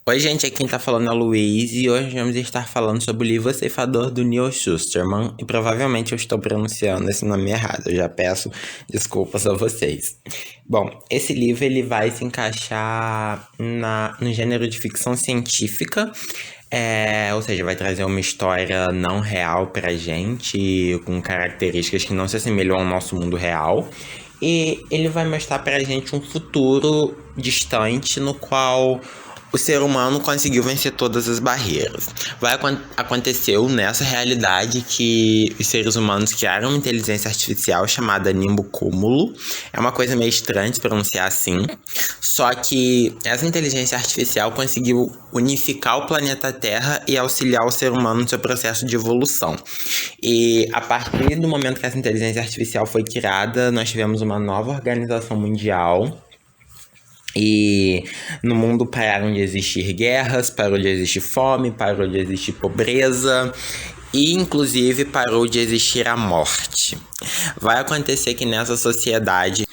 Oi, gente, aqui quem tá falando é o Luiz e hoje vamos estar falando sobre o livro Ceifador do Neil Shusterman e provavelmente eu estou pronunciando esse nome errado, eu já peço desculpas a vocês. Bom, esse livro ele vai se encaixar no gênero de ficção científica, ou seja, vai trazer uma história não real pra gente, com características que não se assemelham ao nosso mundo real. E ele vai mostrar pra gente um futuro distante no qual o ser humano conseguiu vencer todas as barreiras. Aconteceu nessa realidade que os seres humanos criaram uma inteligência artificial chamada Nimbo Cúmulo. É uma coisa meio estranha de se pronunciar assim. Só que essa inteligência artificial conseguiu unificar o planeta Terra e auxiliar o ser humano no seu processo de evolução. E a partir do momento que essa inteligência artificial foi criada, nós tivemos uma nova organização mundial. E no mundo pararam de existir guerras, parou de existir fome, parou de existir pobreza e inclusive parou de existir a morte. Vai acontecer que nessa sociedade,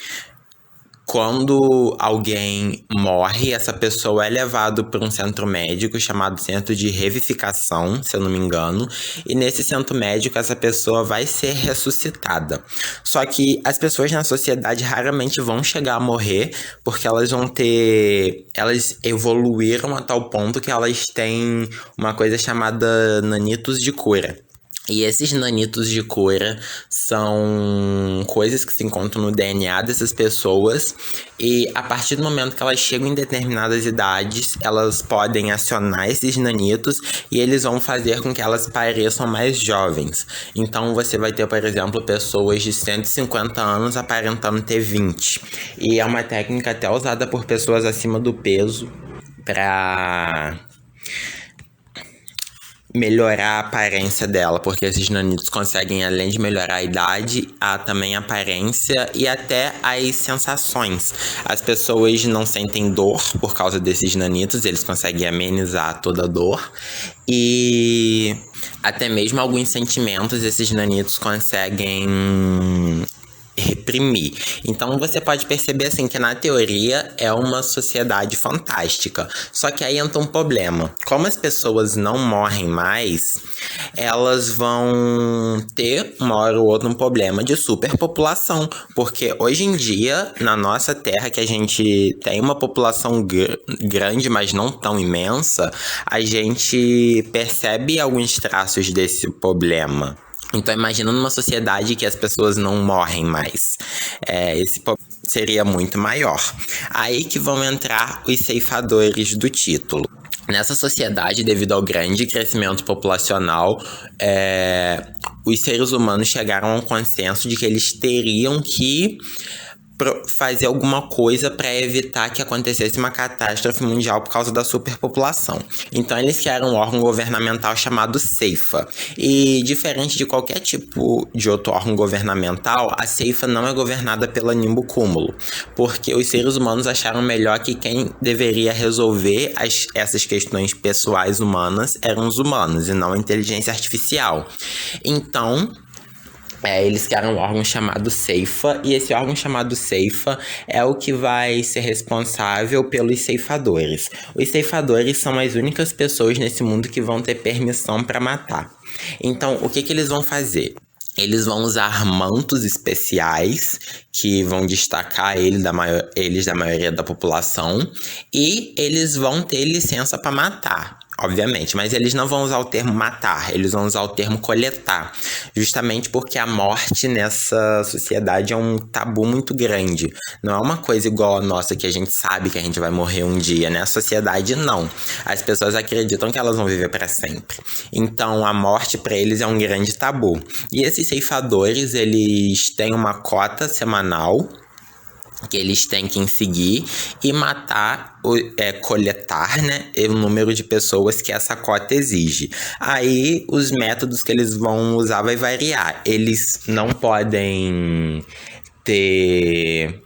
quando alguém morre, essa pessoa é levada para um centro médico chamado Centro de Revivificação, se eu não me engano, e nesse centro médico essa pessoa vai ser ressuscitada. Só que as pessoas na sociedade raramente vão chegar a morrer, porque elas evoluíram a tal ponto que elas têm uma coisa chamada nanitos de cura. E esses nanitos de cura são coisas que se encontram no DNA dessas pessoas e a partir do momento que elas chegam em determinadas idades, elas podem acionar esses nanitos e eles vão fazer com que elas pareçam mais jovens. Então você vai ter, por exemplo, pessoas de 150 anos aparentando ter 20. E é uma técnica até usada por pessoas acima do peso para melhorar a aparência dela, porque esses nanitos conseguem, além de melhorar a idade, também a aparência e até as sensações. As pessoas não sentem dor por causa desses nanitos, eles conseguem amenizar toda a dor e até mesmo alguns sentimentos esses nanitos conseguem reprimir. Então você pode perceber assim que na teoria é uma sociedade fantástica. Só que aí entra um problema. Como as pessoas não morrem mais, elas vão ter uma hora ou outra um problema de superpopulação, porque hoje em dia na nossa terra que a gente tem uma população grande, mas não tão imensa, a gente percebe alguns traços desse problema. Então imagina numa sociedade que as pessoas não morrem mais. Esse seria muito maior. Aí que vão entrar os ceifadores do título. Nessa sociedade, devido ao grande crescimento populacional, os seres humanos chegaram a um consenso de que eles teriam que fazer alguma coisa para evitar que acontecesse uma catástrofe mundial por causa da superpopulação. Então eles criaram um órgão governamental chamado Ceifa. E diferente de qualquer tipo de outro órgão governamental, a Ceifa não é governada pela Nimbo Cúmulo, porque os seres humanos acharam melhor que quem deveria resolver essas questões pessoais humanas eram os humanos e não a inteligência artificial. Então eles criaram um órgão chamado Ceifa, e esse órgão chamado Ceifa é o que vai ser responsável pelos ceifadores. Os ceifadores são as únicas pessoas nesse mundo que vão ter permissão para matar. Então, o que eles vão fazer? Eles vão usar mantos especiais que vão destacar eles da maioria da população e eles vão ter licença para matar. Obviamente, mas eles não vão usar o termo matar, eles vão usar o termo coletar, justamente porque a morte nessa sociedade é um tabu muito grande. Não é uma coisa igual a nossa que a gente sabe que a gente vai morrer um dia, né? A sociedade não. As pessoas acreditam que elas vão viver para sempre. Então a morte para eles é um grande tabu. E esses ceifadores, eles têm uma cota semanal que eles têm que seguir e matar, coletar, né, o número de pessoas que essa cota exige. Aí os métodos que eles vão usar vai variar. Eles não podem ter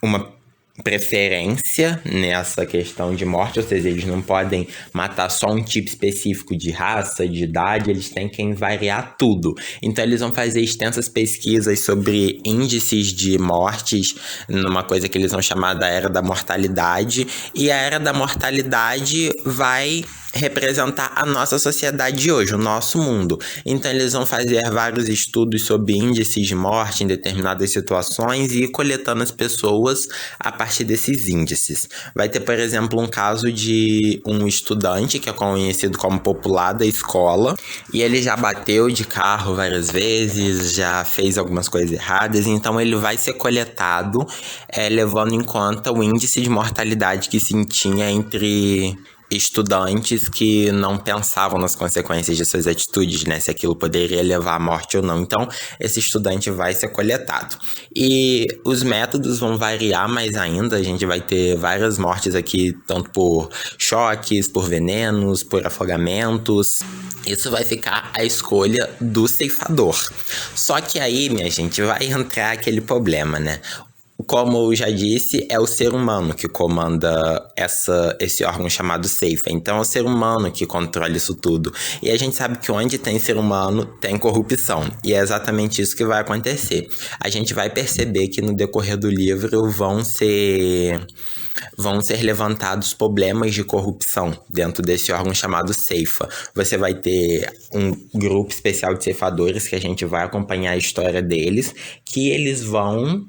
uma preferência nessa questão de morte, ou seja, eles não podem matar só um tipo específico de raça, de idade, eles têm que variar tudo. Então eles vão fazer extensas pesquisas sobre índices de mortes numa coisa que eles vão chamar da Era da Mortalidade, e a Era da Mortalidade vai representar a nossa sociedade de hoje, o nosso mundo. Então eles vão fazer vários estudos sobre índices de morte em determinadas situações e ir coletando as pessoas a partir desses índices. Vai ter, por exemplo, um caso de um estudante que é conhecido como popular da escola, e ele já bateu de carro várias vezes, já fez algumas coisas erradas, então ele vai ser coletado levando em conta o índice de mortalidade que se tinha entre estudantes que não pensavam nas consequências de suas atitudes, né? Se aquilo poderia levar à morte ou não. Então, esse estudante vai ser coletado. E os métodos vão variar mais ainda. A gente vai ter várias mortes aqui, tanto por choques, por venenos, por afogamentos. Isso vai ficar à escolha do ceifador. Só que aí, minha gente, vai entrar aquele problema, né? Como eu já disse, é o ser humano que comanda esse órgão chamado Ceifa. Então é o ser humano que controla isso tudo. E a gente sabe que onde tem ser humano, tem corrupção. E é exatamente isso que vai acontecer. A gente vai perceber que no decorrer do livro vão ser levantados problemas de corrupção dentro desse órgão chamado Ceifa. Você vai ter um grupo especial de ceifadores que a gente vai acompanhar a história deles, que eles vão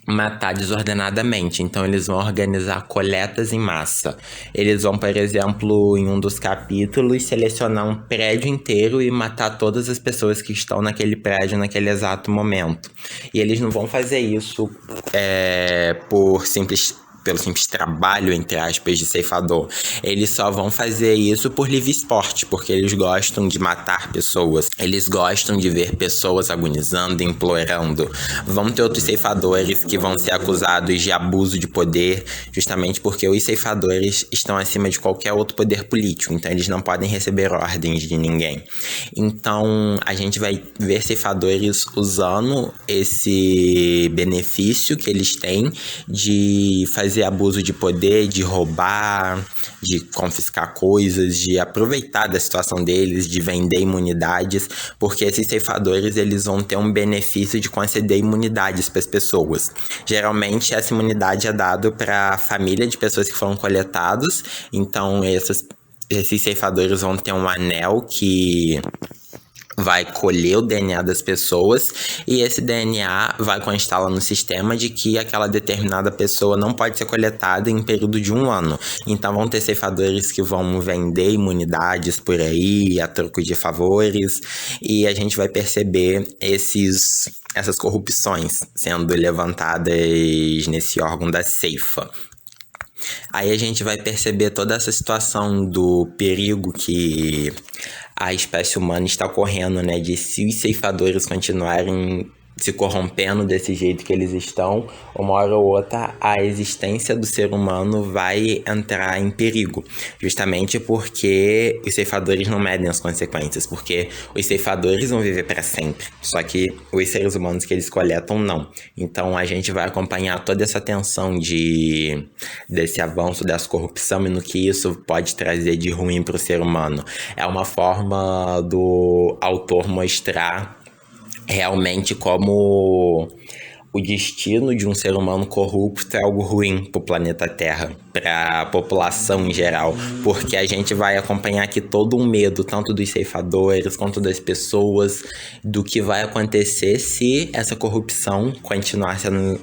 matar desordenadamente, então eles vão organizar coletas em massa. Eles vão, por exemplo, em um dos capítulos, selecionar um prédio inteiro e matar todas as pessoas que estão naquele prédio naquele exato momento. E eles não vão fazer isso pelo simples trabalho, entre aspas, de ceifador. Eles só vão fazer isso por livre esporte, porque eles gostam de matar pessoas. Eles gostam de ver pessoas agonizando, implorando. Vão ter outros ceifadores que vão ser acusados de abuso de poder, justamente porque os ceifadores estão acima de qualquer outro poder político, então eles não podem receber ordens de ninguém. Então, a gente vai ver ceifadores usando esse benefício que eles têm de fazer abuso de poder, de roubar, de confiscar coisas, de aproveitar da situação deles, de vender imunidades, porque esses ceifadores eles vão ter um benefício de conceder imunidades para as pessoas. Geralmente essa imunidade é dada para a família de pessoas que foram coletados, então esses ceifadores vão ter um anel que vai colher o DNA das pessoas, e esse DNA vai constar lá no sistema de que aquela determinada pessoa não pode ser coletada em período de 1 ano. Então vão ter ceifadores que vão vender imunidades por aí a troco de favores, e a gente vai perceber essas corrupções sendo levantadas nesse órgão da Ceifa. Aí a gente vai perceber toda essa situação do perigo que a espécie humana está correndo, né? De se os ceifadores continuarem se corrompendo desse jeito que eles estão, uma hora ou outra a existência do ser humano vai entrar em perigo. Justamente porque os ceifadores não medem as consequências, porque os ceifadores vão viver para sempre, só que os seres humanos que eles coletam não. Então a gente vai acompanhar toda essa tensão desse avanço dessa corrupção e no que isso pode trazer de ruim para o ser humano. É uma forma do autor mostrar realmente como o destino de um ser humano corrupto é algo ruim para o planeta Terra, para a população em geral, porque a gente vai acompanhar aqui todo um medo, tanto dos ceifadores quanto das pessoas, do que vai acontecer se essa corrupção continuar sendo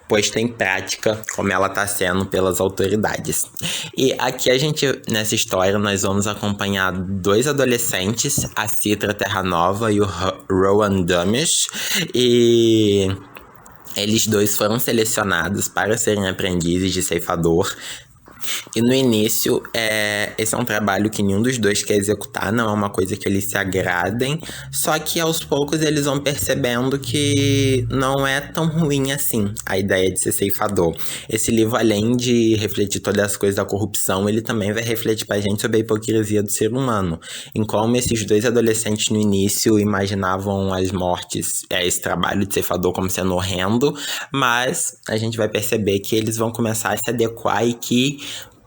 posta em prática como ela está sendo pelas autoridades. E aqui nessa história, nós vamos acompanhar 2 adolescentes, a Citra Terranova e o Rowan Dumish, e eles 2 foram selecionados para serem aprendizes de ceifador E no início, esse é um trabalho que nenhum dos dois quer executar, não é uma coisa que eles se agradem, só que aos poucos eles vão percebendo que não é tão ruim assim a ideia de ser ceifador. Esse livro, além de refletir todas as coisas da corrupção, ele também vai refletir pra gente sobre a hipocrisia do ser humano, em como esses dois adolescentes no início imaginavam as mortes, esse trabalho de ceifador como sendo horrendo, mas a gente vai perceber que eles vão começar a se adequar e que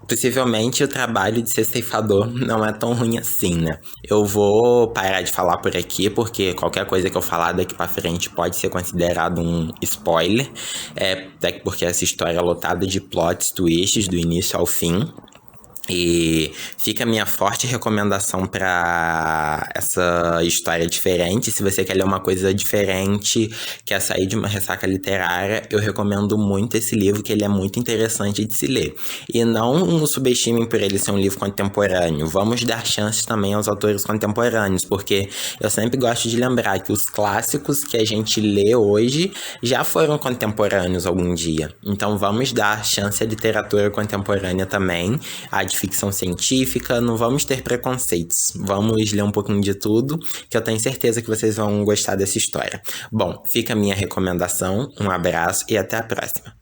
possivelmente o trabalho de ser ceifador não é tão ruim assim, né? Eu vou parar de falar por aqui, porque qualquer coisa que eu falar daqui pra frente pode ser considerado um spoiler. Até porque essa história é lotada de plots, twists do início ao fim. E fica a minha forte recomendação para essa história diferente. Se você quer ler uma coisa diferente, quer sair de uma ressaca literária, eu recomendo muito esse livro, que ele é muito interessante de se ler. E não o subestimem por ele ser um livro contemporâneo. Vamos dar chances também aos autores contemporâneos, porque eu sempre gosto de lembrar que os clássicos que a gente lê hoje já foram contemporâneos algum dia. Então vamos dar chance à literatura contemporânea também, de ficção científica, não vamos ter preconceitos. Vamos ler um pouquinho de tudo, que eu tenho certeza que vocês vão gostar dessa história. Bom, fica a minha recomendação, um abraço e até a próxima.